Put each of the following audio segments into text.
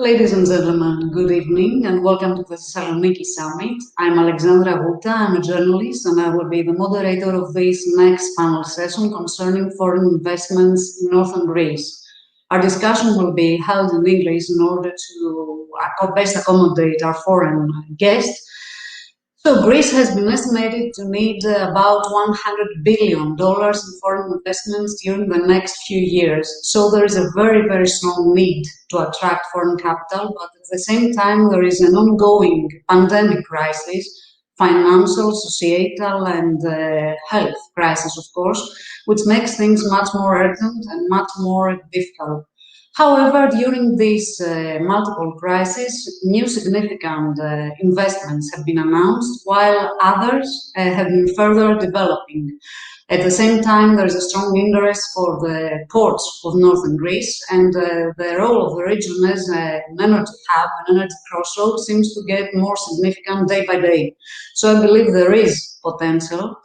Ladies and gentlemen, good evening and welcome to the Thessaloniki Summit. I'm Alexandra Gouta, I'm a journalist and I will be the moderator of this next panel session concerning foreign investments in northern Greece. Our discussion will be held in English in order to best accommodate our foreign guests. So Greece has been estimated to need about $100 billion in foreign investments during the next few years. So there is a very, very strong need to attract foreign capital, but at the same time, there is an ongoing pandemic crisis, financial, societal, and health crisis, of course, which makes things much more urgent and much more difficult. However, during this multiple crises, new significant investments have been announced, while others have been further developing. At the same time, there is a strong interest for the ports of northern Greece, and the role of the region as an energy hub, an energy crossroads, seems to get more significant day by day. So I believe there is potential.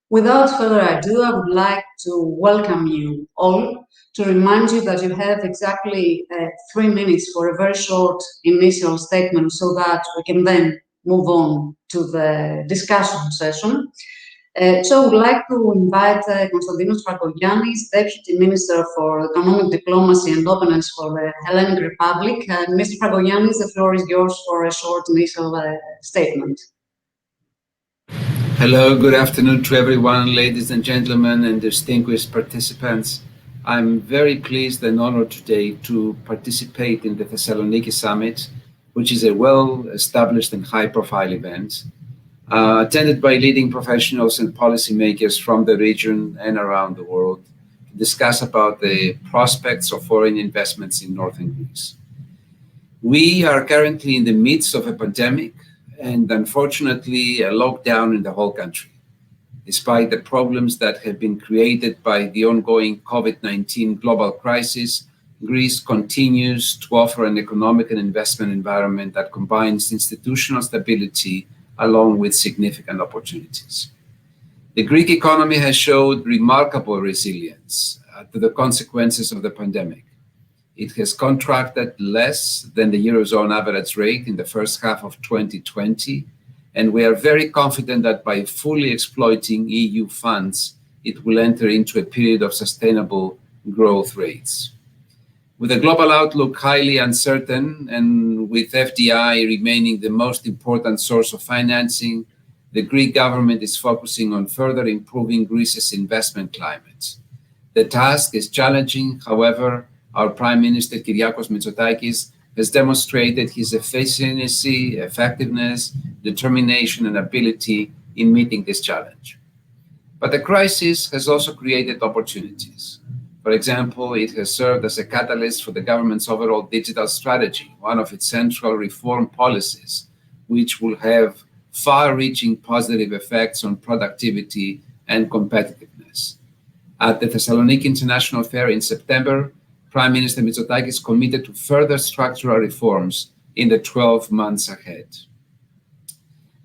Without further ado, I would like to welcome you all, to remind you that you have exactly 3 minutes for a very short initial statement so that we can then move on to the discussion session. So I would like to invite Konstantinos Fragogiannis, Deputy Minister for Economic Diplomacy and Openness for the Hellenic Republic. Mr. Fragogiannis, the floor is yours for a short initial statement. Hello, good afternoon to everyone, ladies and gentlemen, and distinguished participants. I'm very pleased and honored today to participate in the Thessaloniki Summit, which is a well-established and high-profile event, attended by leading professionals and policymakers from the region and around the world, to discuss about the prospects of foreign investments in northern Greece. We are currently in the midst of a pandemic and unfortunately a lockdown in the whole country. Despite the problems that have been created by the ongoing COVID-19 global crisis, Greece continues to offer an economic and investment environment that combines institutional stability along with significant opportunities. The Greek economy has showed remarkable resilience to the consequences of the pandemic. It has contracted less than the Eurozone average rate in the first half of 2020, and we are very confident that by fully exploiting EU funds, it will enter into a period of sustainable growth rates. With the global outlook highly uncertain and with FDI remaining the most important source of financing, the Greek government is focusing on further improving Greece's investment climate. The task is challenging, however, our Prime Minister Kyriakos Mitsotakis has demonstrated his efficiency, effectiveness, determination, and ability in meeting this challenge. But the crisis has also created opportunities. For example, it has served as a catalyst for the government's overall digital strategy, one of its central reform policies, which will have far-reaching positive effects on productivity and competitiveness. At the Thessaloniki International Fair in September, Prime Minister Mitsotakis committed to further structural reforms in the 12 months ahead.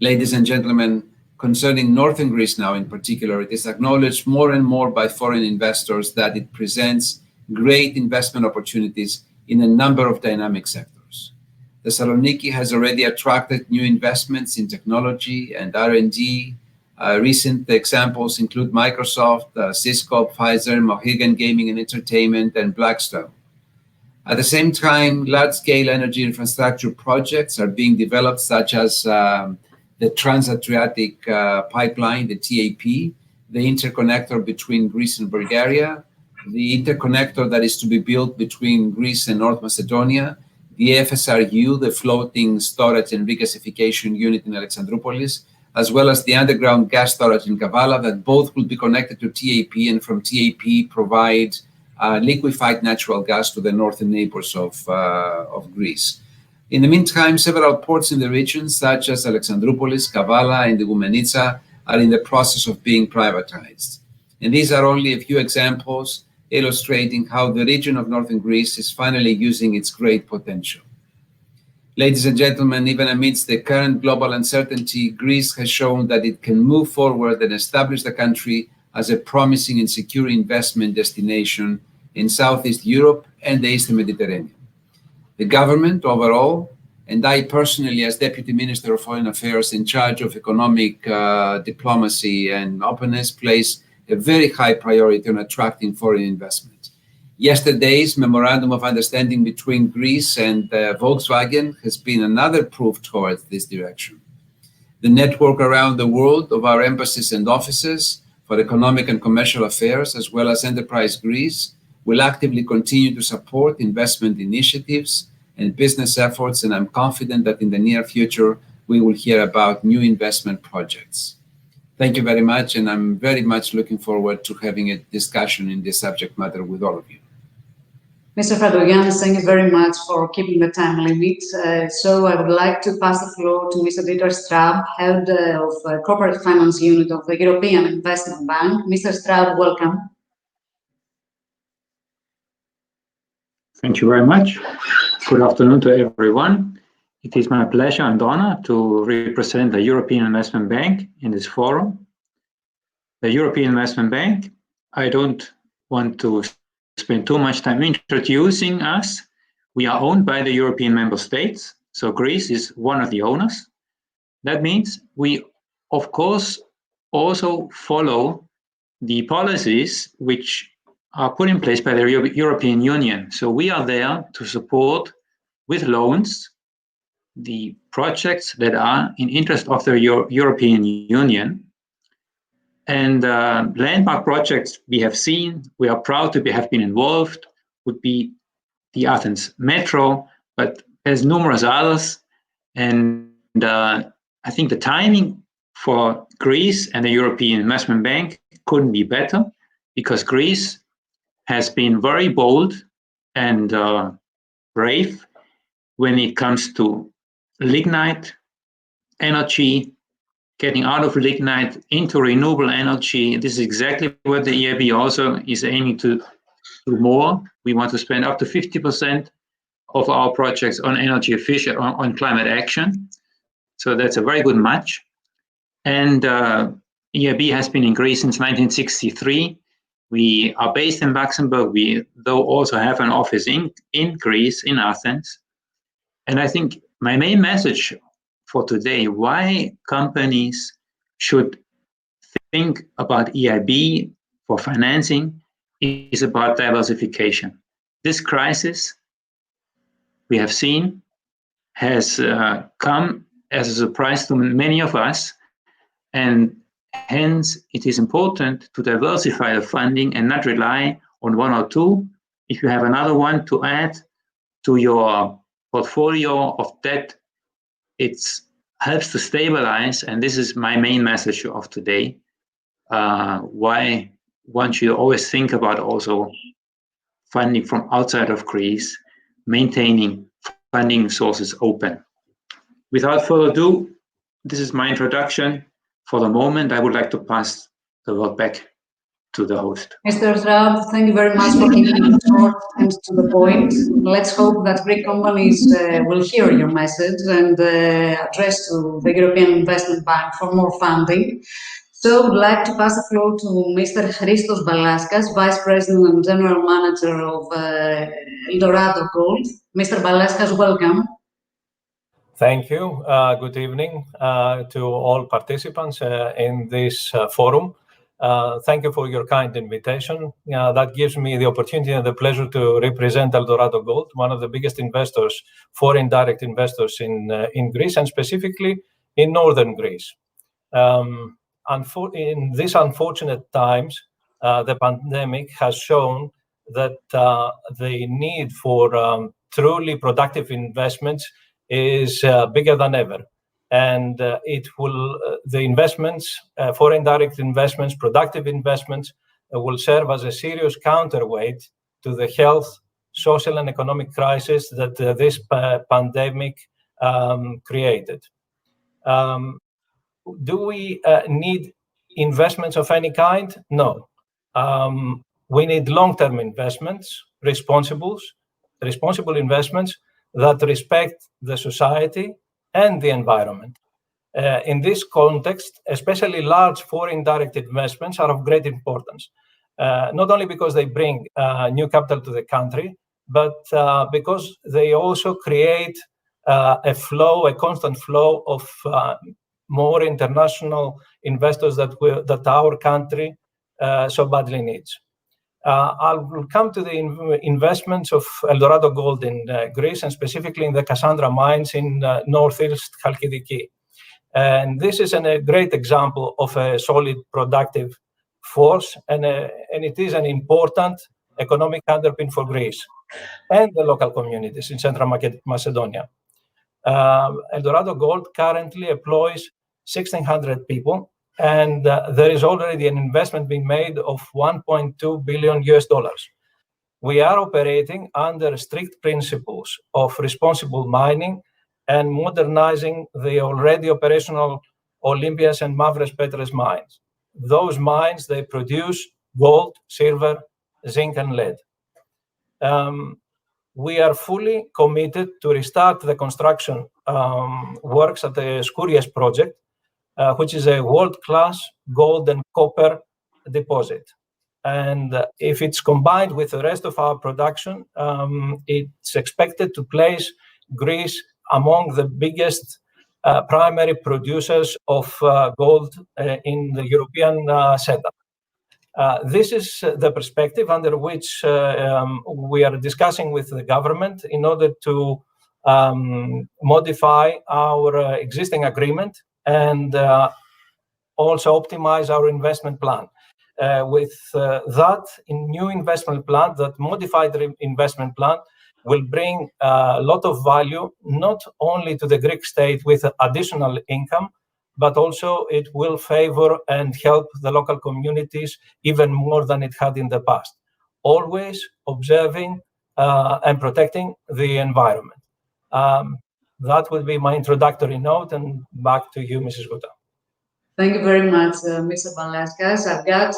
Ladies and gentlemen, concerning northern Greece now in particular, it is acknowledged more and more by foreign investors that it presents great investment opportunities in a number of dynamic sectors. Thessaloniki has already attracted new investments in technology and R&D. Recent examples include Microsoft, Cisco, Pfizer, Mohegan Gaming and Entertainment, and Blackstone. At the same time, large-scale energy infrastructure projects are being developed, such as the Trans-Adriatic Pipeline, the TAP, the interconnector between Greece and Bulgaria, the interconnector that is to be built between Greece and North Macedonia, the FSRU, the Floating Storage and Regasification Unit in Alexandroupolis, as well as the underground gas storage in Kavala, that both will be connected to TAP and from TAP provide liquefied natural gas to the northern neighbors of Greece. In the meantime, several ports in the region, such as Alexandroupolis, Kavala, and Igoumenitsa, are in the process of being privatized. And these are only a few examples illustrating how the region of northern Greece is finally using its great potential. Ladies and gentlemen, even amidst the current global uncertainty, Greece has shown that it can move forward and establish the country as a promising and secure investment destination in Southeast Europe and the Eastern Mediterranean. The government overall, and I personally, as Deputy Minister of Foreign Affairs in charge of economic diplomacy and openness, place a very high priority on attracting foreign investment. Yesterday's memorandum of understanding between Greece and Volkswagen has been another proof towards this direction. The network around the world of our embassies and offices for economic and commercial affairs, as well as Enterprise Greece, will actively continue to support investment initiatives and business efforts, and I'm confident that in the near future, we will hear about new investment projects. Thank you very much, and I'm very much looking forward to having a discussion in this subject matter with all of you. Mr. Fragogiannis, thank you very much for keeping the time limit. So I would like to pass the floor to Mr. Dieter Straub, Head of Corporate Finance Unit of the European Investment Bank. Mr. Straub, welcome. Thank you very much. Good afternoon to everyone. It is my pleasure and honor to represent the European Investment Bank in this forum. The European Investment Bank, I don't want to spend too much time introducing us. We are owned by the European member states, so Greece is one of the owners. That means we, of course, also follow the policies which are put in place by the European Union. So we are there to support with loans the projects that are in interest of the European Union. And landmark projects we have seen, we are proud to have been involved, would be the Athens Metro, but there's numerous others. And I think the timing for Greece and the European Investment Bank couldn't be better, because Greece has been very bold and brave when it comes to lignite energy, getting out of lignite into renewable energy. This is exactly what the EIB also is aiming to do more. We want to spend up to 50% of our projects on energy efficient, on climate action. So that's a very good match. And EIB has been in Greece since 1963. We are based in Luxembourg. We, though, also have an office in Greece, in Athens. And I think my main message for today, why companies should think about EIB for financing, is about diversification. This crisis we have seen has come as a surprise to many of us, and hence it is important to diversify the funding and not rely on one or two. If you have another one to add to your portfolio of debt, it helps to stabilize, and this is my main message of today, why one should always think about also funding from outside of Greece, maintaining funding sources open. Without further ado, this is my introduction. For the moment, I would like to pass the word back to the host. Mr. Straub, thank you very much for keeping it short and to the point. Let's hope that Greek companies will hear your message and address to the European Investment Bank for more funding. So I would like to pass the floor to Mr. Christos Balaskas, Vice President and General Manager of Eldorado Gold. Mr. Balaskas, welcome. Thank you. Good evening to all participants in this forum. Thank you for your kind invitation. That gives me the opportunity and the pleasure to represent Eldorado Gold, one of the biggest investors, foreign direct investors in Greece, and specifically in northern Greece. In these unfortunate times, the pandemic has shown that the need for truly productive investments is bigger than ever. And the investments, foreign direct investments, productive investments, will serve as a serious counterweight to the health, social, and economic crisis that this pandemic created. Do we need investments of any kind? No. We need long-term investments, responsible investments that respect the society and the environment. In this context, especially large foreign direct investments are of great importance, not only because they bring new capital to the country, but because they also create a constant flow of more international investors that our country so badly needs. I will come to the investments of Eldorado Gold in Greece, and specifically in the Cassandra mines in northeast Chalkidiki. And this is a great example of a solid productive force, and it is an important economic underpin for Greece and the local communities in Central Macedonia. Eldorado Gold currently employs 1,600 people, and there is already an investment being made of $1.2 billion. We are operating under strict principles of responsible mining and modernizing the already operational Olympias and Mavres Petres mines. Those mines, they produce gold, silver, zinc, and lead. We are fully committed to restart the construction works at the Skouries project, which is a world-class gold and copper deposit. And if it's combined with the rest of our production, it's expected to place Greece among the biggest primary producers of gold in the European setup. This is the perspective under which we are discussing with the government in order to modify our existing agreement and also optimize our investment plan. With that new investment plan, that modified investment plan, will bring a lot of value, not only to the Greek state with additional income, but also it will favor and help the local communities even more than it had in the past, always observing and protecting the environment. That would be my introductory note, and back to you, Mrs. Gouta. Thank you very much, Mr. Balaskas. I've got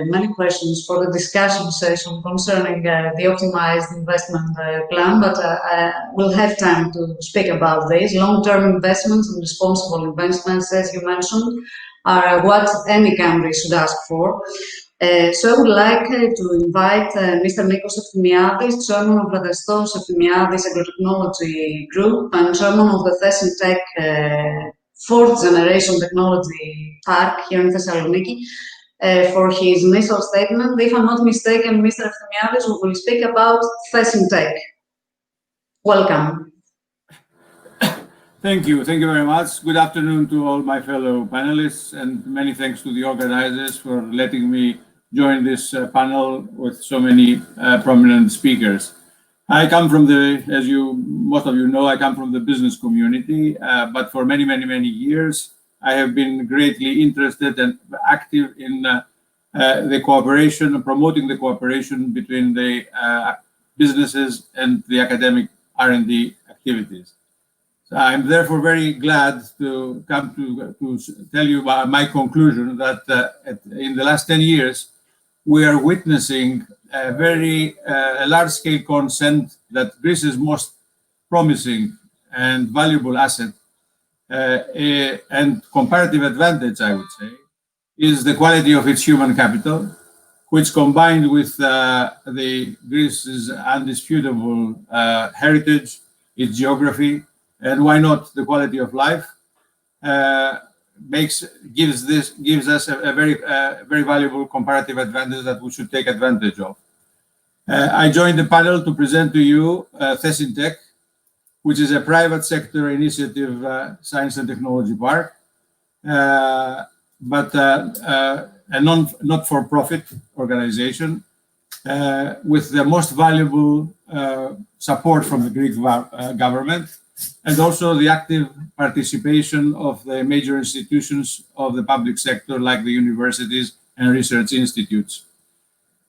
many questions for the discussion session concerning the optimized investment plan, but I will have time to speak about this. Long-term investments and responsible investments, as you mentioned, are what any country should ask for. So I would like to invite Mr. Nikos Efthymiadis, Chairman of Redestos Efthymiadis Agrotechnology Group and Chairman of the Hellenic fourth generation technology park here in Thessaloniki for his initial statement. If I'm not mistaken, Mr. Efthymiadis will speak about INTEC. Welcome. Thank you very much. Good afternoon to all my fellow panelists, and many thanks to the organizers for letting me join this panel with so many prominent speakers. I come from as most of you know, I come from the business community, but for many years, I have been greatly interested and active in the cooperation, promoting the cooperation between the businesses and the academic R&D activities. So I'm therefore very glad to come to tell you about my conclusion that in the last 10 years, we are witnessing a very large-scale consent that Greece's most promising and valuable asset and comparative advantage, I would say, is the quality of its human capital, which combined with the Greece's undisputable heritage, its geography, and why not the quality of life, gives us a very valuable comparative advantage that we should take advantage of. I joined the panel to present to you INTEC, which is a private sector initiative science and technology park, but a not-for-profit organization with the most valuable support from the Greek government, and also the active participation of the major institutions of the public sector, like the universities and research institutes.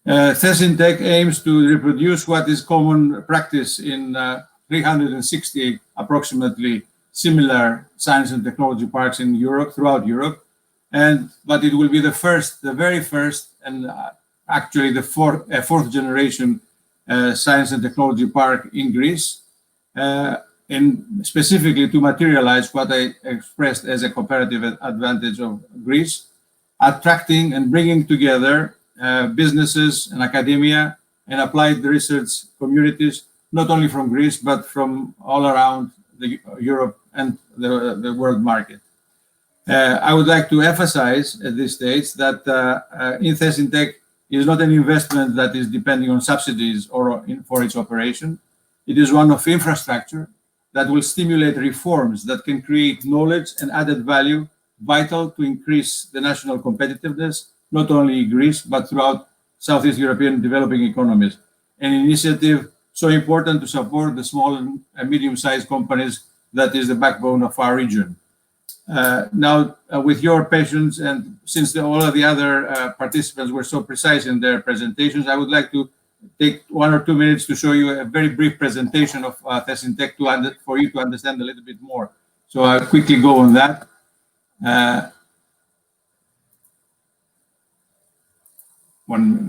INTEC aims to reproduce what is common practice in 360 approximately similar science and technology parks in Europe, throughout Europe, but it will be the very first, and actually the fourth generation science and technology park in Greece, and specifically to materialize what I expressed as a comparative advantage of Greece, attracting and bringing together businesses and academia and applied research communities, not only from Greece, but from all around Europe and the world market. I would like to emphasize at this stage that INTEC is not an investment that is depending on subsidies for its operation. It is one of infrastructure that will stimulate reforms that can create knowledge and added value vital to increase the national competitiveness, not only in Greece, but throughout Southeast European developing economies. An initiative so important to support the small and medium-sized companies that is the backbone of our region. Now, with your patience, and since all of the other participants were so precise in their presentations, I would like to take 1 or 2 minutes to show you a very brief presentation of INTEC for you to understand a little bit more. So I'll quickly go on that.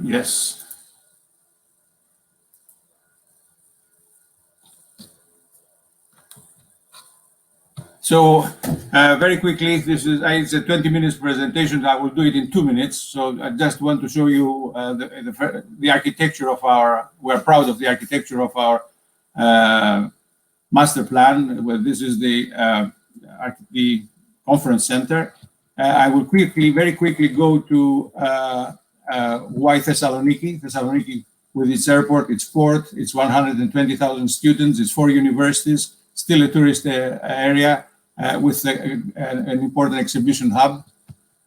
Yes. So very quickly, it's a 20 minutes presentation. I will do it in 2 minutes. So I just want to show you the architecture of we're proud of the architecture of our master plan. Well, this is the conference center. I will very quickly go to why Thessaloniki. Thessaloniki, with its airport, its port, its 120,000 students, its 4 universities, still a tourist area with an important exhibition hub.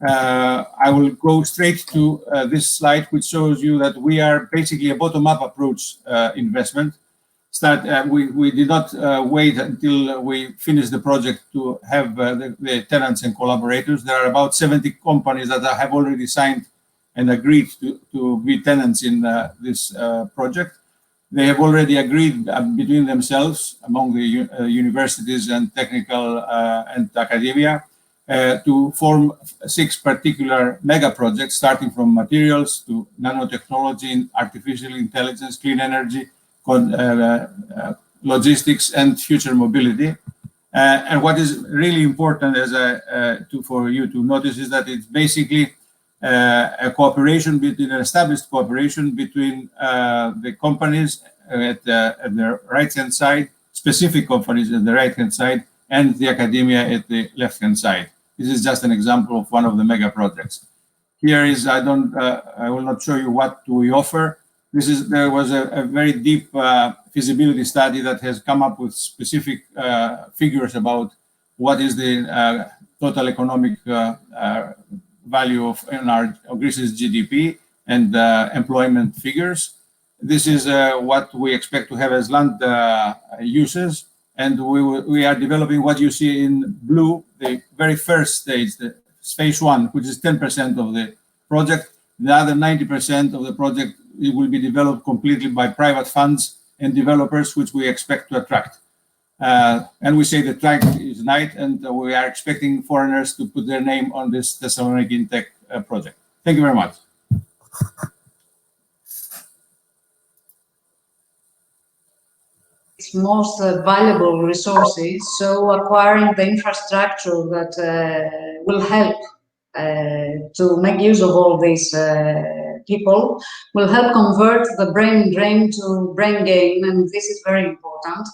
I will go straight to this slide, which shows you that we are basically a bottom-up approach investment. We did not wait until we finished the project to have the tenants and collaborators. There are about 70 companies that have already signed and agreed to be tenants in this project. They have already agreed between themselves, among the universities and technical and academia, to form 6 particular mega projects, starting from materials to nanotechnology, artificial intelligence, clean energy, logistics, and future mobility. And what is really important for you to notice is that it's basically a cooperation between an established cooperation between the companies at the right-hand side, specific companies at the right-hand side, and the academia at the left-hand side. This is just an example of one of the mega projects. Here is, I will not show you what we offer. There was a very deep feasibility study that has come up with specific figures about what is the total economic value of Greece's GDP and employment figures. This is what we expect to have as land uses, and we are developing what you see in blue, the very first stage, the phase 1, which is 10% of the project. The other 90% of the project will be developed completely by private funds and developers, which we expect to attract. And we say the track is night, and we are expecting foreigners to put their name on this Thessaloniki INTEC project. Thank you very much. Its most valuable resources, so acquiring the infrastructure that will help to make use of all these people will help convert the brain drain to brain gain, and this is very important.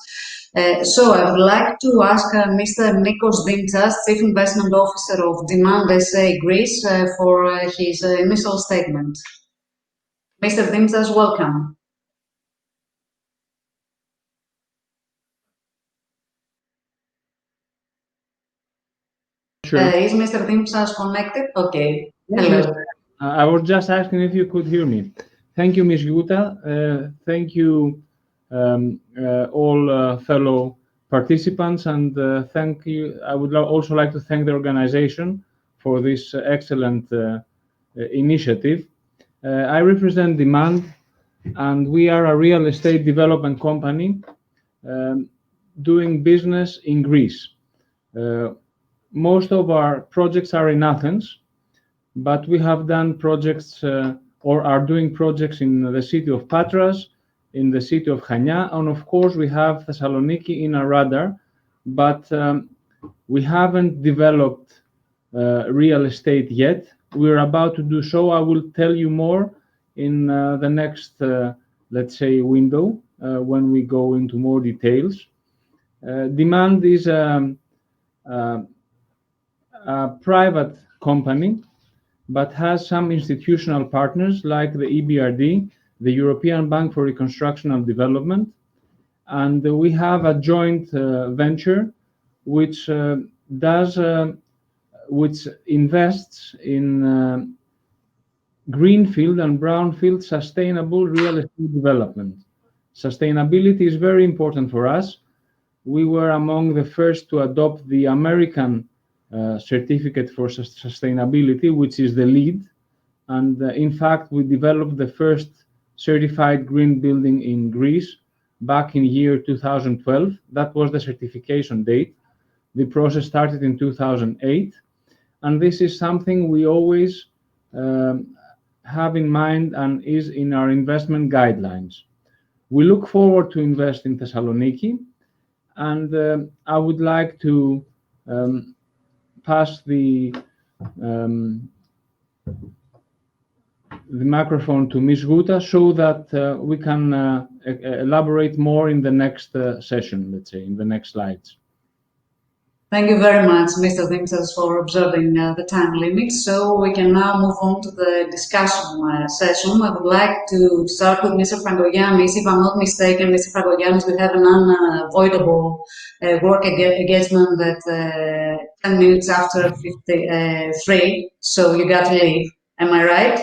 So I would like to ask Mr. Nikos Dimtsas, Chief Investment Officer of DIMAND SA Greece, for his initial statement. Mr. Dimtsas, welcome. Sure. Is Mr. Dimtsas connected? Okay. Hello. I was just asking if you could hear me. Thank you, Ms. Gouta. Thank you, all fellow participants, and thank you. I would also like to thank the organization for this excellent initiative. I represent DIMAND, and we are a real estate development company doing business in Greece. Most of our projects are in Athens, but we have done projects or are doing projects in the city of Patras, in the city of Chania, and of course we have Thessaloniki in our radar, but we haven't developed real estate yet. We're about to do so. I will tell you more in the next let's say, window when we go into more details. DIMAND is a private company, but has some institutional partners like the EBRD, the European Bank for Reconstruction and Development, and we have a joint venture which invests in greenfield and brownfield sustainable real estate development. Sustainability is very important for us. We were among the first to adopt the American certificate for sustainability, which is the LEED. And in fact, we developed the first certified green building in Greece back in year 2012. That was the certification date. The process started in 2008. And this is something we always have in mind and is in our investment guidelines. We look forward to invest in Thessaloniki, and I would like to pass the microphone to Ms. Gouta so that we can elaborate more in the next session, let's say, in the next slides. Thank you very much, Mr. Dimtsas, for observing the time limit. So we can now move on to the discussion session. I would like to start with Mr. Fragogiannis. If I'm not mistaken, Mr. Fragogiannis, we have an unavoidable work engagement at 10 minutes after 53, so you got to leave. Am I right?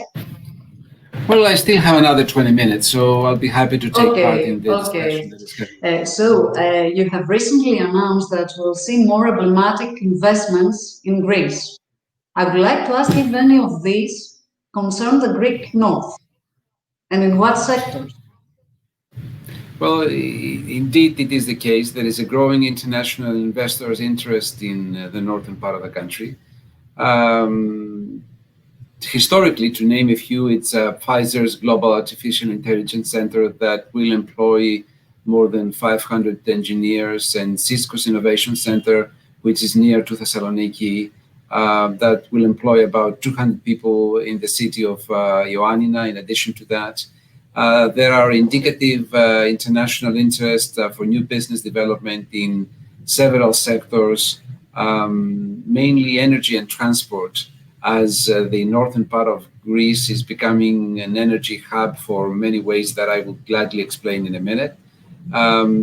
Well, I still have another 20 minutes, so I'll be happy to take part in the discussion. So you have recently announced that we'll see more emblematic investments in Greece. I would like to ask if any of these concern the Greek North, and in what sectors? Well, indeed, it is the case. There is a growing international investors' interest in the northern part of the country. Historically, to name a few, it's Pfizer's Global Artificial Intelligence Center that will employ more than 500 engineers, and Cisco's Innovation Center, which is near to Thessaloniki, that will employ about 200 people in the city of Ioannina. In addition to that, there are indicative international interest for new business development in several sectors, mainly energy and transport, as the northern part of Greece is becoming an energy hub for many ways that I will gladly explain in a minute.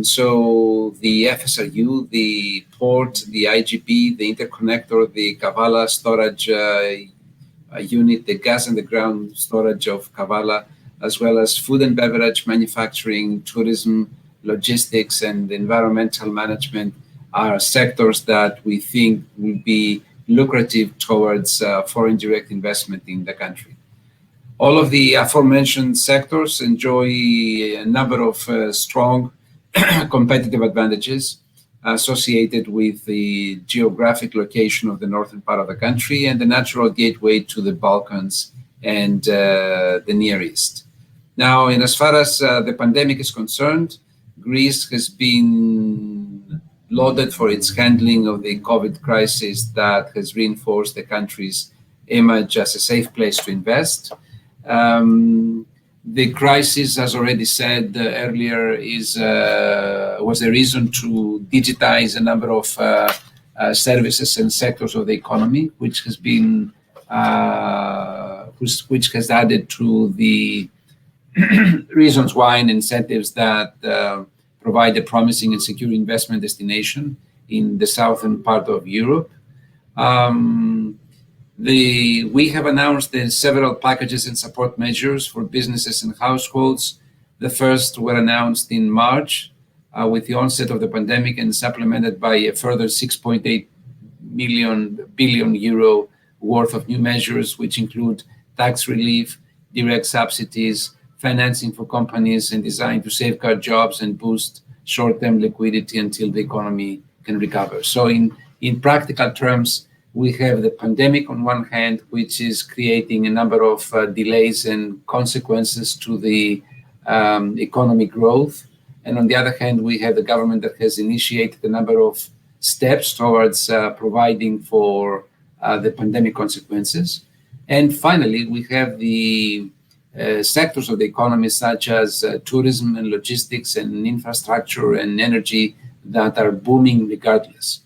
So the FSRU, the port, the IGP, the interconnector, the Kavala storage unit, the gas and the ground storage of Kavala, as well as food and beverage manufacturing, tourism, logistics, and environmental management are sectors that we think will be lucrative towards foreign direct investment in the country. All of the aforementioned sectors enjoy a number of strong competitive advantages associated with the geographic location of the northern part of the country and the natural gateway to the Balkans and the Near East. Now, in as far as the pandemic is concerned, Greece has been lauded for its handling of the COVID crisis that has reinforced the country's image as a safe place to invest. The crisis, as already said earlier, was a reason to digitize a number of services and sectors of the economy, which has been which has added to the reasons why and incentives that provide a promising and secure investment destination in the southern part of Europe. We have announced several packages and support measures for businesses and households. The first were announced in March with the onset of the pandemic and supplemented by a further 6.8 billion euro worth of new measures, which include tax relief, direct subsidies, financing for companies, and designed to safeguard jobs and boost short-term liquidity until the economy can recover. So in practical terms, we have the pandemic on one hand, which is creating a number of delays and consequences to the economic growth. And on the other hand, we have the government that has initiated a number of steps towards providing for the pandemic consequences. And finally, we have the sectors of the economy, such as tourism and logistics and infrastructure and energy, that are booming regardless.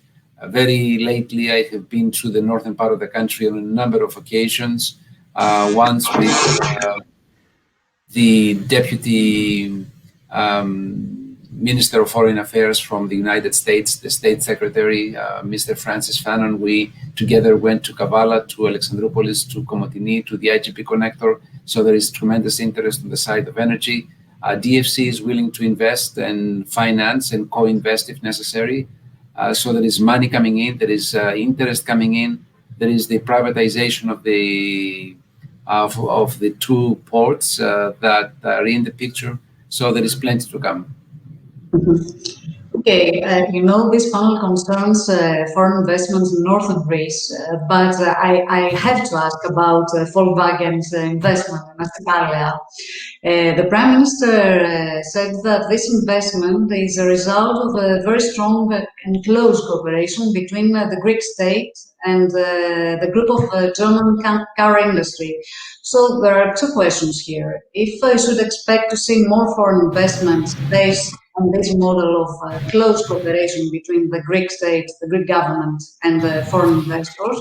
Very lately, I have been to the northern part of the country on a number of occasions, once with the Deputy Minister of Foreign Affairs from the United States, the State Secretary, Mr. Francis Fanon. We together went to Kavala, to Alexandroupolis, to Komotini, to the IGP connector. So there is tremendous interest on the side of energy. DFC is willing to invest and finance and co-invest if necessary. So there is money coming in, there is interest coming in, there is the privatization of the two ports that are in the picture. So there is plenty to come. Okay, this panel concerns foreign investments in northern Greece, but I have to ask about Volkswagen's investment in Astypalaia. The Prime Minister said that this investment is a result of a very strong and close cooperation between the Greek state and the group of German car industry. So there are two questions here. If I should expect to see more foreign investments based on this model of close cooperation between the Greek state, the Greek government, and the foreign investors.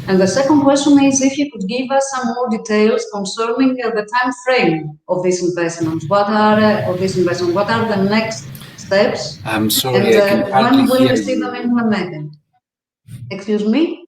And the second question is if you could give us some more details concerning the time frame of this investment. What are the next steps? I'm sorry, and when will we see them implemented? Excuse me?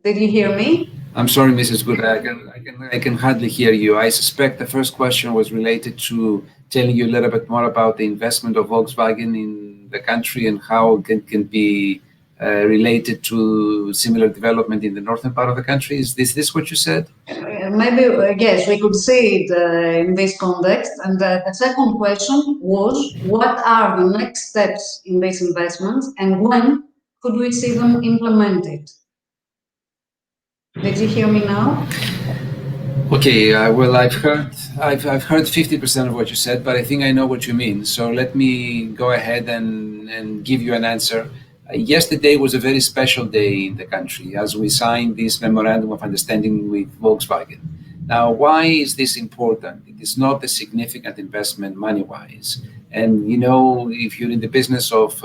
Did you hear me? I'm sorry, Mrs. Gouta, I can hardly hear you. I suspect the first question was related to telling you a little bit more about the investment of Volkswagen in the country and how it can be related to similar development in the northern part of the country. Is this what you said? Maybe, yes, we could see it in this context. And the second question was, what are the next steps in these investments and when could we see them implemented? Did you hear me now? Okay, well, I've heard 50% of what you said, but I think I know what you mean. So let me go ahead and give you an answer. Yesterday was a very special day in the country as we signed this memorandum of understanding with Volkswagen. Now, why is this important? It is not a significant investment money-wise. And if you're in the business of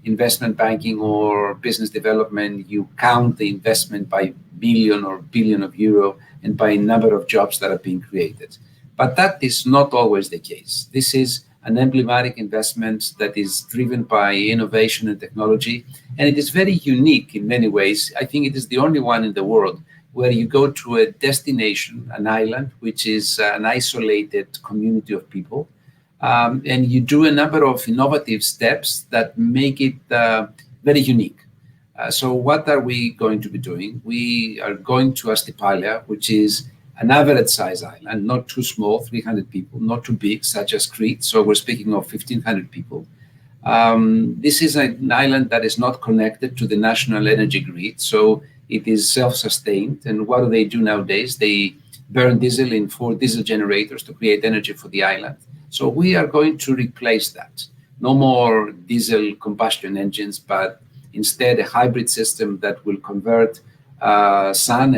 investment banking or business development, you count the investment by million or billion of euro and by number of jobs that are being created. But that is not always the case. This is an emblematic investment that is driven by innovation and technology, and it is very unique in many ways. I think it is the only one in the world where you go to a destination, an island, which is an isolated community of people, and you do a number of innovative steps that make it very unique. So what are we going to be doing? We are going to Astypalaia, which is an average size island, not too small, 300 people, not too big, such as Crete. So we're speaking of 1,500 people. This is an island that is not connected to the national energy grid, so it is self-sustained. And what do they do nowadays? They burn diesel in 4 diesel generators to create energy for the island. So we are going to replace that. No more diesel combustion engines, but instead a hybrid system that will convert sun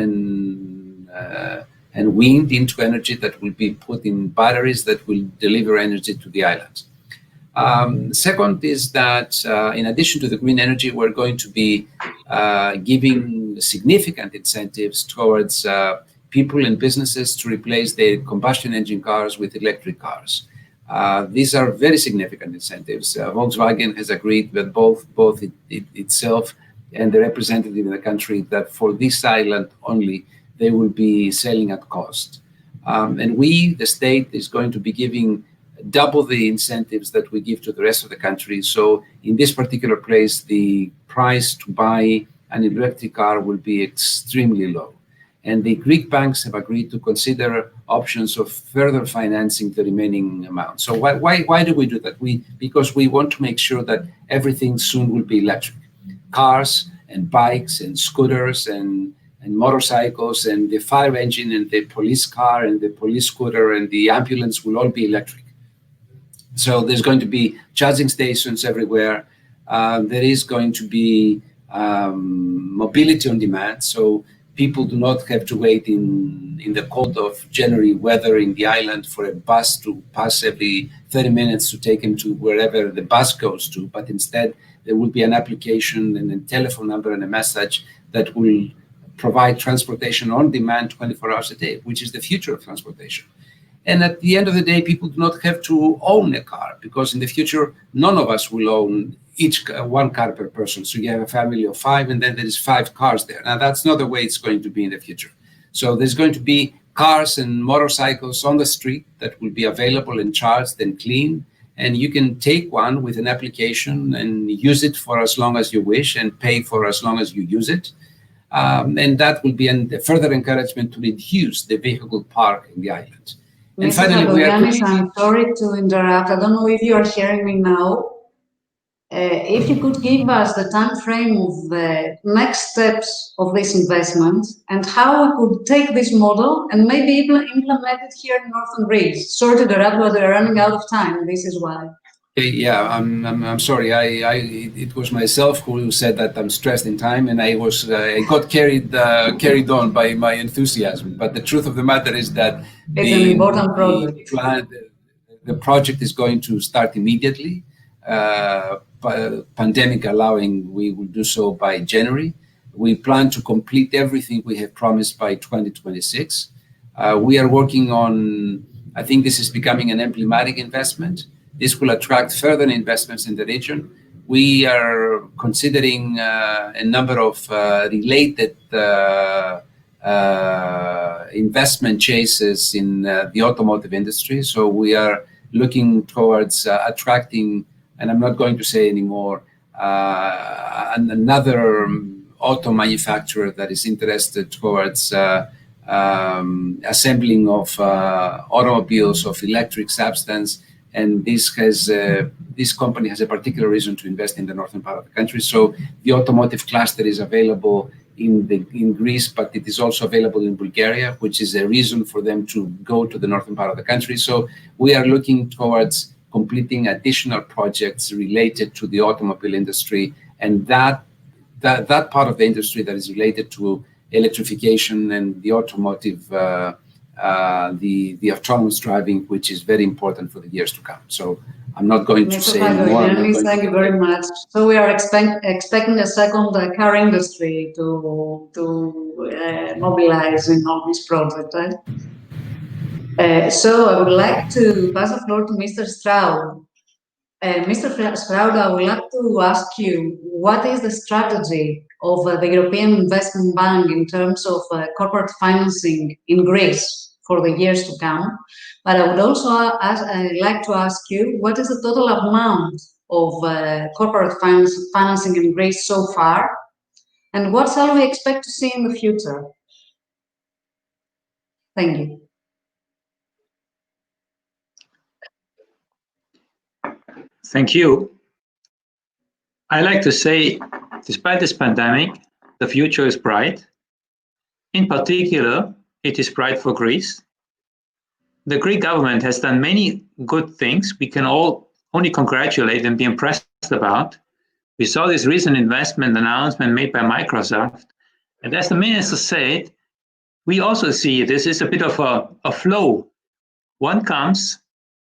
and wind into energy that will be put in batteries that will deliver energy to the island. Second is that in addition to the green energy, we're going to be giving significant incentives towards people and businesses to replace their combustion engine cars with electric cars. These are very significant incentives. Volkswagen has agreed with both itself and the representative in the country that for this island only, they will be selling at cost. And we, the state, is going to be giving double the incentives that we give to the rest of the country. So in this particular place, the price to buy an electric car will be extremely low. And the Greek banks have agreed to consider options of further financing the remaining amount. So why do we do that? Because we want to make sure that everything soon will be electric. Cars and bikes and scooters and motorcycles and the fire engine and the police car and the police scooter and the ambulance will all be electric. So there's going to be charging stations everywhere. There is going to be mobility on demand. So people do not have to wait in the cold of January weather in the island for a bus to pass every 30 minutes to take them to wherever the bus goes to, but instead there will be an application and a telephone number and a message that will provide transportation on demand 24 hours a day, which is the future of transportation. And at the end of the day, people do not have to own a car, because in the future, none of us will own one car per person. So you have a family of 5, and then there is 5 cars there. Now, that's not the way it's going to be in the future. So there's going to be cars and motorcycles on the street that will be available and charged and clean. And you can take one with an application and use it for as long as you wish and pay for as long as you use it. And that will be a further encouragement to reduce the vehicle park in the island. And Mr. Fragogiannis, I'm sorry to interrupt. I don't know if you are hearing me now. If you could give us the time frame of the next steps of this investment and how we could take this model and maybe implement it here in Northern Greece. Sorry to interrupt, but we're running out of time. This is why. Yeah, I'm sorry. It was myself who said that I'm stressed in time, and I got carried on by my enthusiasm. But the truth of the matter is that it's an important project. The project is going to start immediately. Pandemic allowing, we will do so by January. We plan to complete everything we have promised by 2026. We are working on, I think this is becoming an emblematic investment. This will attract further investments in the region. We are considering a number of related investment chases in the automotive industry. So we are looking towards attracting, and I'm not going to say anymore, another auto manufacturer that is interested towards assembling of automobiles of electric substance. And this company has a particular reason to invest in the northern part of the country. So the automotive cluster is available in Greece, but it is also available in Bulgaria, which is a reason for them to go to the northern part of the country. So we are looking towards completing additional projects related to the automobile industry, and that part of the industry that is related to electrification and the automotive, the autonomous driving, which is very important for the years to come. So I'm not going to say more. Thank you very much. So we are expecting a second car industry to mobilize in all this project, right? So I would like to pass the floor to Mr. Straub. Mr. Straub, I would like to ask you, what is the strategy of the European Investment Bank in terms of corporate financing in Greece for the years to come? But I would also like to ask you, what is the total amount of corporate financing in Greece so far? And what shall we expect to see in the future? Thank you. Thank you. I like to say, despite this pandemic, the future is bright. In particular, it is bright for Greece. The Greek government has done many good things we can all only congratulate and be impressed about. We saw this recent investment announcement made by Microsoft. And as the minister said, we also see this is a bit of a flow. One comes,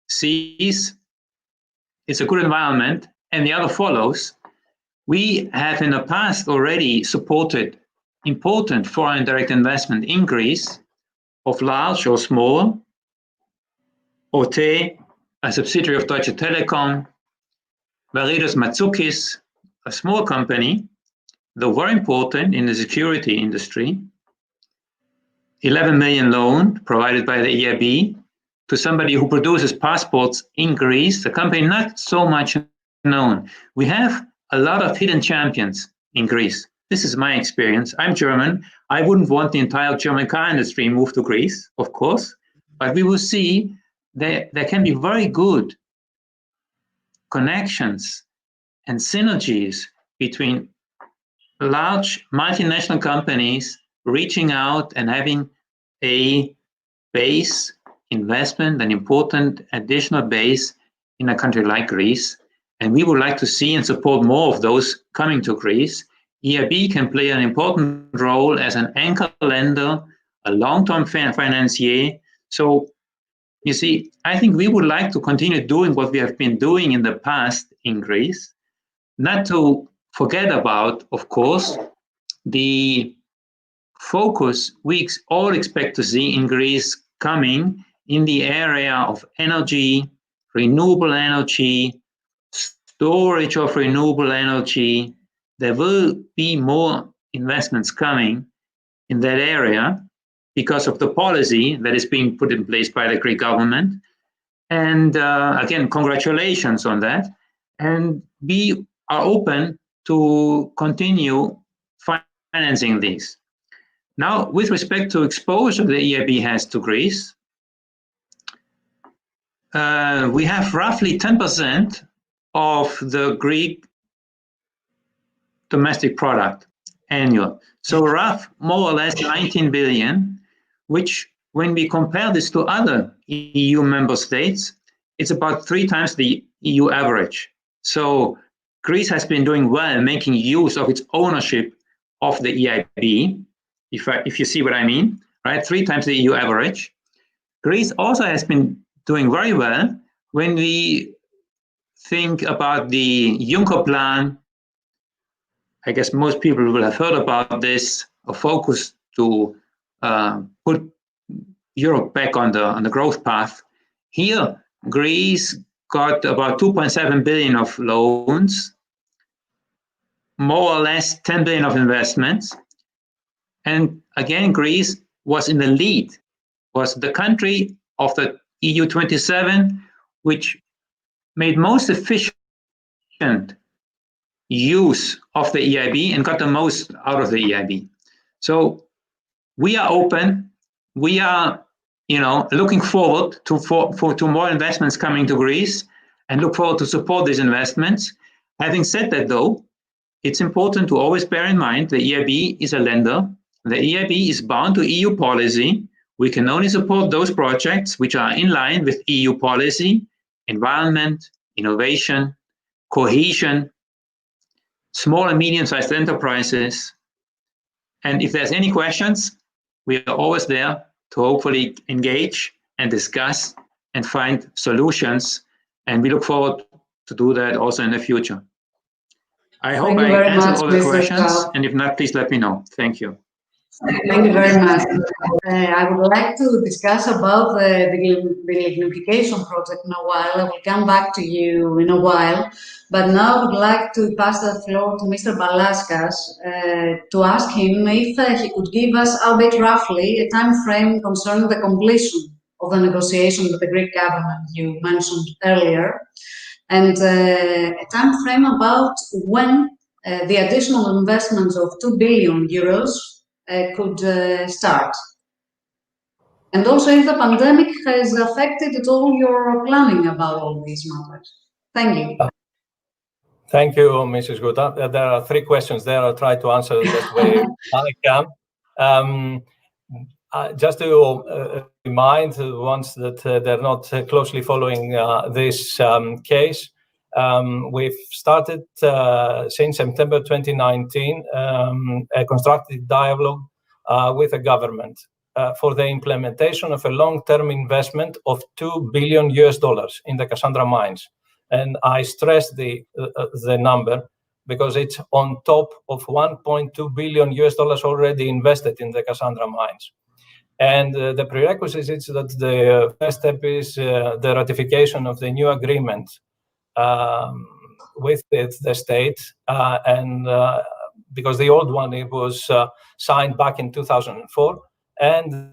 sees, it's a good environment, and the other follows. We have in the past already supported important foreign direct investment in Greece of large or small. OTE, a subsidiary of Deutsche Telekom, Redestos Matsoukis, a small company, though very important in the security industry. 11 million loan provided by the EIB to somebody who produces passports in Greece, a company not so much known. We have a lot of hidden champions in Greece. This is my experience. I'm German. I wouldn't want the entire German car industry moved to Greece, of course, but we will see there can be very good connections and synergies between large multinational companies reaching out and having a base investment, an important additional base in a country like Greece. And we would like to see and support more of those coming to Greece. EIB can play an important role as an anchor lender, a long-term financier. So you see, I think we would like to continue doing what we have been doing in the past in Greece, not to forget about, of course, the focus we all expect to see in Greece coming in the area of energy, renewable energy, storage of renewable energy. There will be more investments coming in that area because of the policy that is being put in place by the Greek government. And again, congratulations on that. And we are open to continue financing these. Now, with respect to exposure the EIB has to Greece, we have roughly 10% of the Greek domestic product annual. So more or less 19 billion, which when we compare this to other EU member states, it's about 3 times the EU average. So Greece has been doing well, making use of its ownership of the EIB, if you see what I mean, right? 3 times the EU average. Greece also has been doing very well when we think about the Juncker plan. I guess most people will have heard about this, a focus to put Europe back on the growth path. Here, Greece got about 2.7 billion of loans, more or less 10 billion of investments. And again, Greece was in the lead, was the country of the EU 27, which made most efficient use of the EIB and got the most out of the EIB. So we are open. We are, looking forward to more investments coming to Greece and look forward to support these investments. Having said that, though, it's important to always bear in mind the EIB is a lender. The EIB is bound to EU policy. We can only support those projects which are in line with EU policy, environment, innovation, cohesion, small and medium-sized enterprises. And if there's any questions, we are always there to hopefully engage and discuss and find solutions. And we look forward to do that also in the future. I hope I answered all the questions, and if not, please let me know. Thank you. Thank you very much. I would like to discuss about the lignification project in a while. I will come back to you in a while. But now I would like to pass the floor to Mr. Balaskas to ask him if he could give us, albeit roughly, a time frame concerning the completion of the negotiation with the Greek government you mentioned earlier, and a time frame about when the additional investments of 2 billion euros could start. And also if the pandemic has affected at all your planning about all these matters. Thank you. Thank you, Mrs. Gouta. There are 3 questions there. I'll try to answer the best way I can. Just to remind the ones that they're not closely following this case, we've started since September 2019 a constructive dialogue with the government for the implementation of a long-term investment of $2 billion in the Cassandra mines. And I stress the number because it's on top of $1.2 billion already invested in the Cassandra mines. And the prerequisite is that the first step is the ratification of the new agreement with the state, and because the old one, it was signed back in 2004, and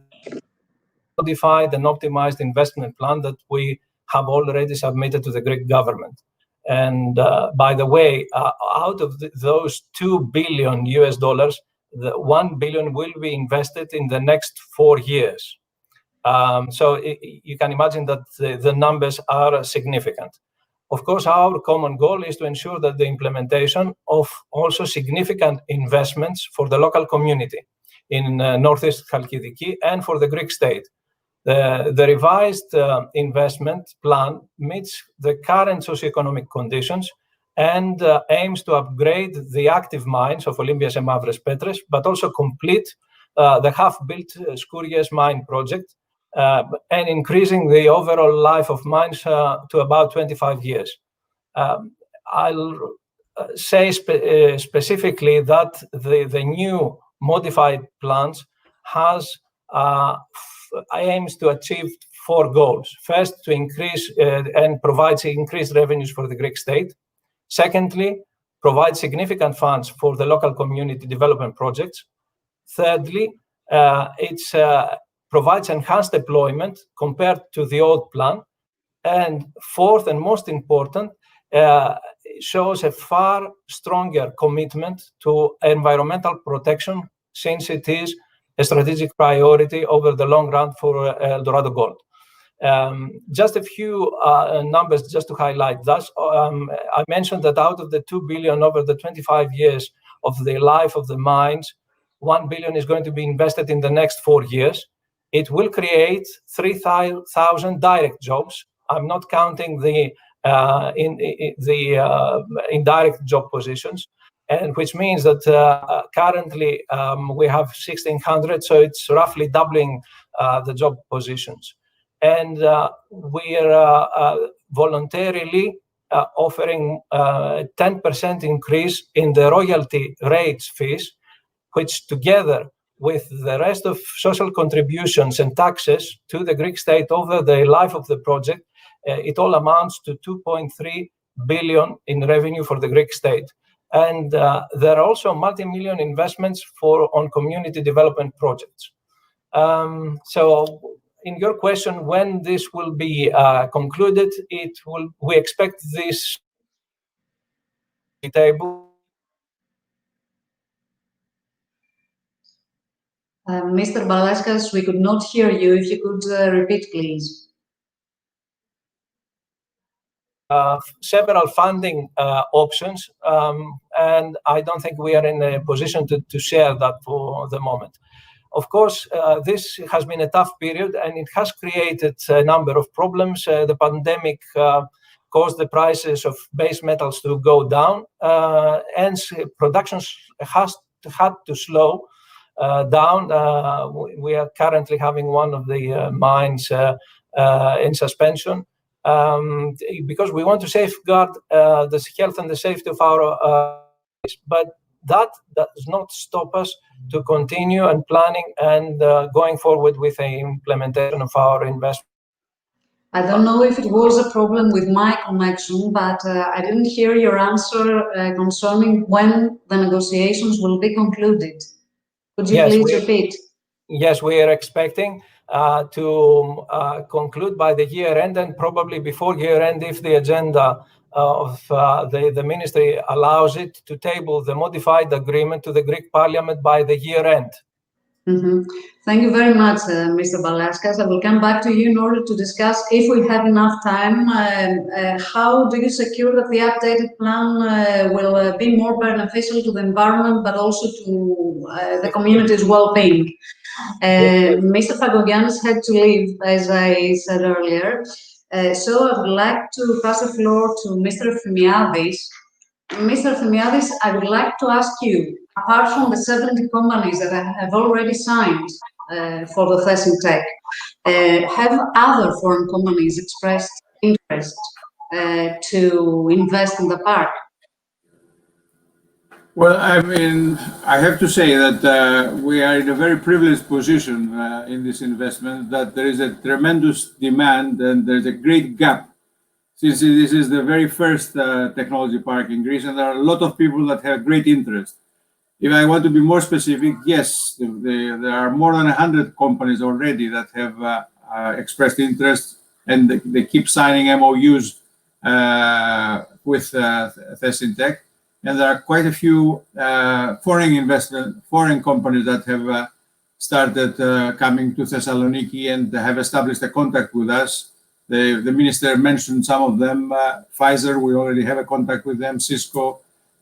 modified and optimized investment plan that we have already submitted to the Greek government. And by the way, out of those $2 billion, the $1 billion will be invested in the next 4 years. So you can imagine that the numbers are significant. Of course, our common goal is to ensure that the implementation of also significant investments for the local community in Northeast Chalkidiki and for the Greek state. The revised investment plan meets the current socioeconomic conditions and aims to upgrade the active mines of Olympias and Mavres Petres, but also complete the half-built Skouries mine project, and increasing the overall life of mines to about 25 years. I'll say specifically that the new modified plans has aims to achieve 4 goals. First, to increase and provides increased revenues for the Greek state. Secondly, provide significant funds for the local community development projects. Thirdly, it provides enhanced deployment compared to the old plan. And fourth, and most important, shows a far stronger commitment to environmental protection, since it is a strategic priority over the long run for Eldorado Gold. Just a few numbers just to highlight. Thus, I mentioned that out of the 2 billion over the 25 years of the life of the mines, 1 billion is going to be invested in the next 4 years. It will create 3,000 direct jobs. I'm not counting the indirect job positions, and which means that currently we have 1,600, so it's roughly doubling the job positions. And we are voluntarily offering a 10% increase in the royalty rates fees, which together with the rest of social contributions and taxes to the Greek state over the life of the project, it all amounts to 2.3 billion in revenue for the Greek state. And there are also multi-million investments on community development projects. So in your question, when this will be concluded, we expect this table. Mr. Balaskas, we could not hear you. If you could repeat, please. Several funding options, and I don't think we are in a position to share that for the moment. Of course, this has been a tough period, and it has created a number of problems. The pandemic caused the prices of base metals to go down, and production has had to slow down. We are currently having one of the mines in suspension, because we want to safeguard the health and the safety of our but that does not stop us to continue and planning and going forward with the implementation of our investment. I don't know if it was a problem with my connection, but I didn't hear your answer concerning when the negotiations will be concluded. Could you please repeat? Yes, we are expecting to conclude by the year end, and probably before year end, if the agenda of the ministry allows it, to table the modified agreement to the Greek Parliament by the year end. Mm-hmm. Thank you very much, Mr. Balaskas. I will come back to you in order to discuss, if we have enough time, how do you secure that the updated plan will be more beneficial to the environment, but also to the community's well-being. Mr. Fragogiannis had to leave, as I said earlier. So I would like to pass the floor to Mr. Efthymiadis. Mr. Efthymiadis, I would like to ask you, apart from the 70 companies that have already signed for the INTEC, have other foreign companies expressed interest to invest in the park? Well, I mean, I have to say that we are in a very privileged position in this investment, that there is a tremendous demand and there's a great gap, since this is the very first technology park in Greece, and there are a lot of people that have great interest. If I want to be more specific, yes, there are more than 100 companies already that have expressed interest, and they keep signing MOUs with INTEC. And there are quite a few foreign companies that have started coming to Thessaloniki and have established a contact with us. The minister mentioned some of them. Pfizer, we already have a contact with them. Cisco.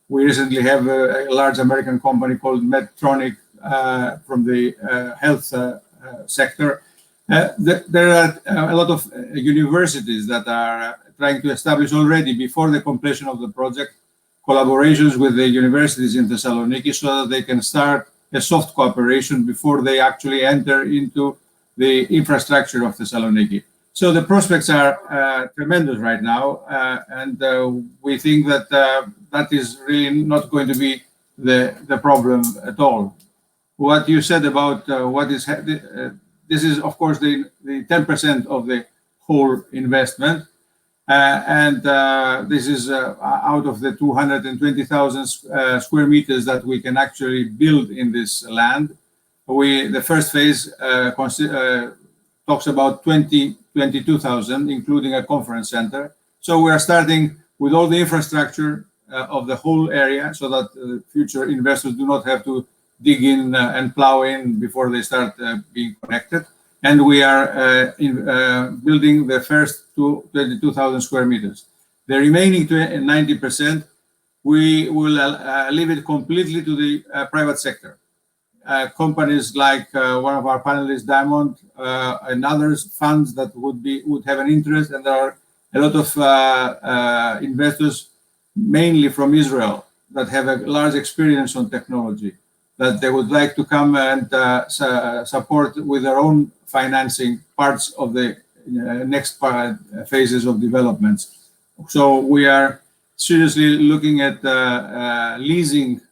We recently have a large American company called Medtronic from the health sector. There are a lot of universities that are trying to establish already, before the completion of the project, collaborations with the universities in Thessaloniki so that they can start a soft cooperation before they actually enter into the infrastructure of Thessaloniki. So the prospects are tremendous right now, and we think that that is really not going to be the problem at all. What you said about what is this is of course the 10% of the whole investment, and this is out of the 220,000 square meters that we can actually build in this land. The first phase talks about 22,000, including a conference center. So we are starting with all the infrastructure of the whole area so that future investors do not have to dig in and plow in before they start being connected. And we are building the first 22,000 square meters. The remaining 90%, we will leave it completely to the private sector. Companies like one of our panelists, DIMAND, and others, funds that would have an interest, and there are a lot of investors, mainly from Israel, that have a large experience on technology, that they would like to come and support with their own financing parts of the next phases of developments. So we are seriously looking at leasing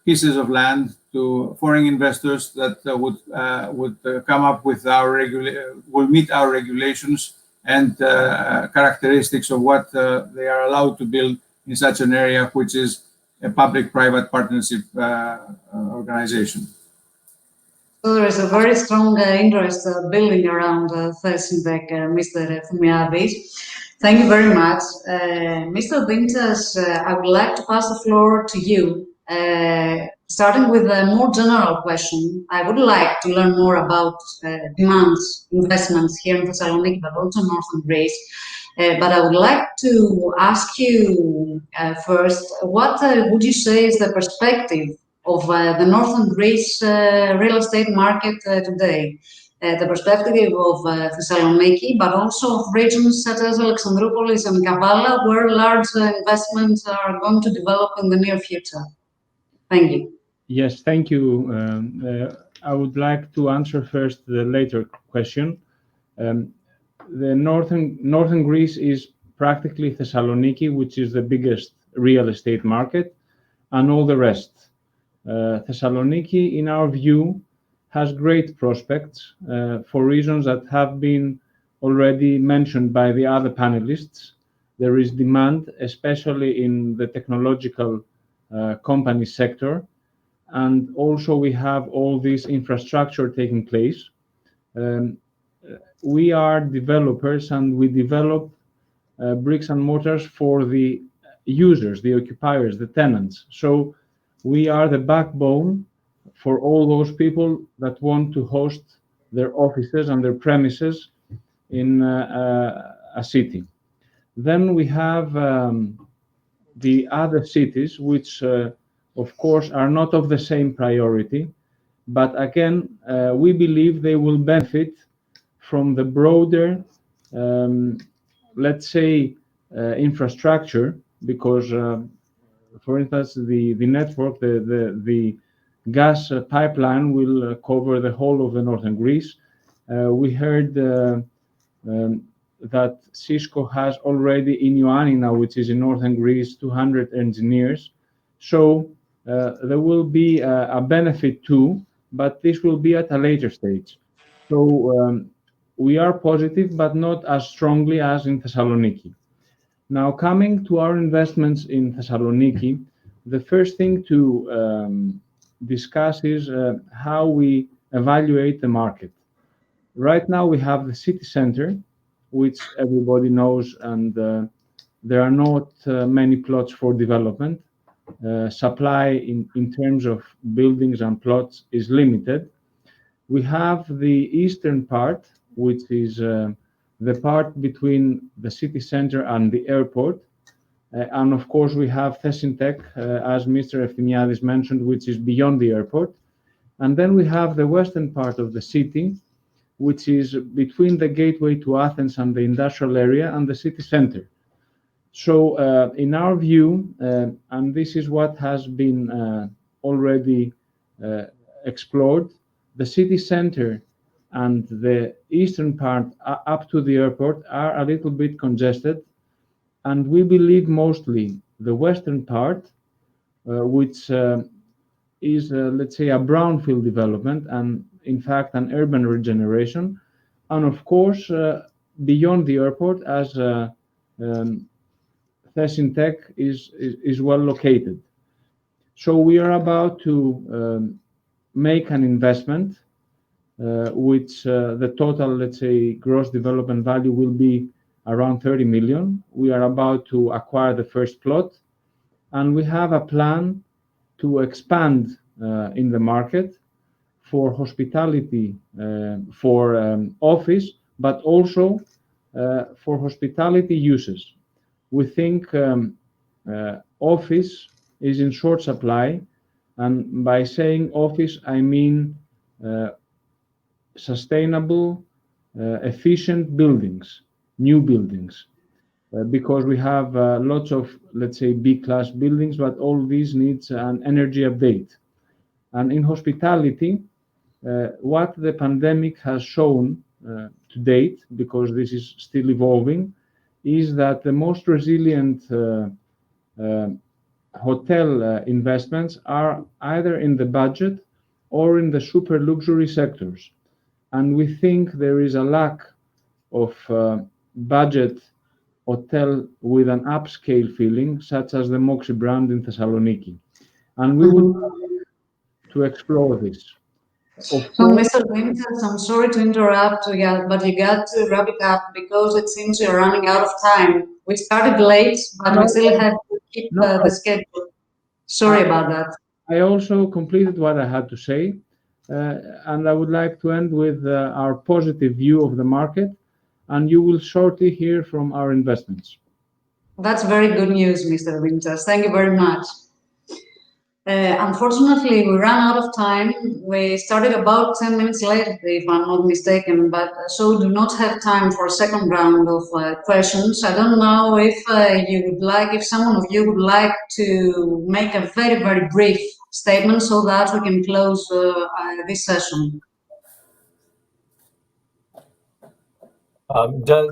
pieces of land to foreign investors that would come up with will meet our regulations and characteristics of what they are allowed to build in such an area, which is a public-private partnership organization. So there is a very strong interest building around INTEC, Mr. Efthymiadis. Thank you very much. Mr. Dimtsas, I would like to pass the floor to you. Starting with a more general question, I would like to learn more about DIMAND's investments here in Thessaloniki, but also Northern Greece. But I would like to ask you first, what would you say is the perspective of the Northern Greece real estate market today? The perspective of Thessaloniki, but also of regions such as Alexandroupolis and Kavala, where large investments are going to develop in the near future. Thank you. Yes, thank you. I would like to answer first the later question. The northern Greece is practically Thessaloniki, which is the biggest real estate market, and all the rest. Thessaloniki, in our view, has great prospects for reasons that have been already mentioned by the other panelists. There is demand, especially in the technological company sector, and also we have all this infrastructure taking place. We are developers and we develop bricks and mortars for the users, the occupiers, the tenants. So we are the backbone for all those people that want to host their offices and their premises in a city. Then we have the other cities, which of course are not of the same priority, but again, we believe they will benefit from the broader, let's say, infrastructure, because, for instance, the network, the gas pipeline will cover the whole of the northern Greece. We heard that Cisco has already in Ioannina, which is in northern Greece, 200 engineers. So there will be a benefit too, but this will be at a later stage. So we are positive, but not as strongly as in Thessaloniki. Now, coming to our investments in Thessaloniki, the first thing to discuss is how we evaluate the market. Right now, we have the city center, which everybody knows, and there are not many plots for development. Supply in terms of buildings and plots is limited. We have the eastern part, which is the part between the city center and the airport. And of course, we have INTEC, as Mr. Efthymiadis mentioned, which is beyond the airport. And then we have the western part of the city, which is between the gateway to Athens and the industrial area and the city center. So in our view, and this is what has been already explored, the city center and the eastern part up to the airport are a little bit congested, and we believe mostly the western part, which is, let's say, a brownfield development and in fact an urban regeneration, and of course beyond the airport, as INTEC is well located. So we are about to make an investment which the total, let's say, gross development value will be around 30 million. We are about to acquire the first plot, and we have a plan to expand in the market for hospitality, for office, but also for hospitality uses. We think office is in short supply, and by saying office, I mean sustainable, efficient buildings, new buildings, because we have lots of, let's say, B-class buildings, but all these needs an energy update. And in hospitality, what the pandemic has shown to date, because this is still evolving, is that the most resilient hotel investments are either in the budget or in the super luxury sectors. And we think there is a lack of budget hotel with an upscale feeling, such as the Moxie brand in Thessaloniki. And we would like to explore this. So, Mr. Dimtsas, I'm sorry to interrupt, but you got to wrap it up because it seems you're running out of time. We started late, but we still had to keep the schedule. Sorry about that. I also completed what I had to say, and I would like to end with our positive view of the market, and you will shortly hear from our investments. That's very good news, Mr. Dimtsas. Thank you very much. Unfortunately, we ran out of time. We started about 10 minutes late, if I'm not mistaken, but so do not have time for a second round of questions. I don't know if if someone of you would like to make a very, very brief statement so that we can close this session.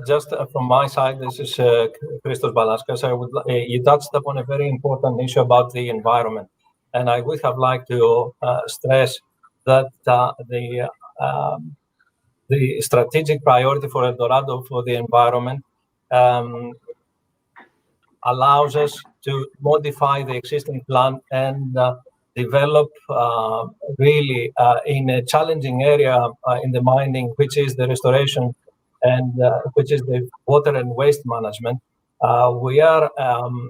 Just from my side, this is Christos Balaskas. You touched upon a very important issue about the environment. And I would have liked to stress that the strategic priority for Eldorado for the environment allows us to modify the existing plan and develop really in a challenging area in the mining, which is the restoration and which is the water and waste management. We are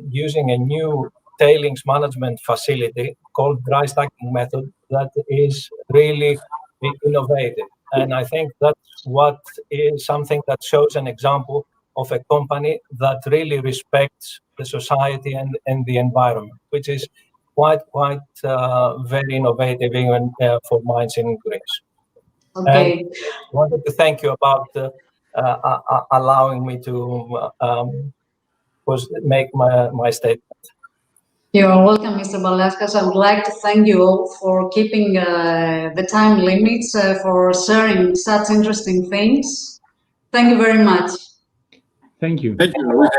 using a new tailings management facility called dry stacking method that is really innovative. And I think that's what is something that shows an example of a company that really respects the society and the environment, which is quite very innovative even for mines in Greece. Okay. And I wanted to thank you about allowing me to make my statement. You're welcome, Mr. Balaskas. I would like to thank you all for keeping the time limits, for sharing such interesting things. Thank you very much. Thank you. Thank you.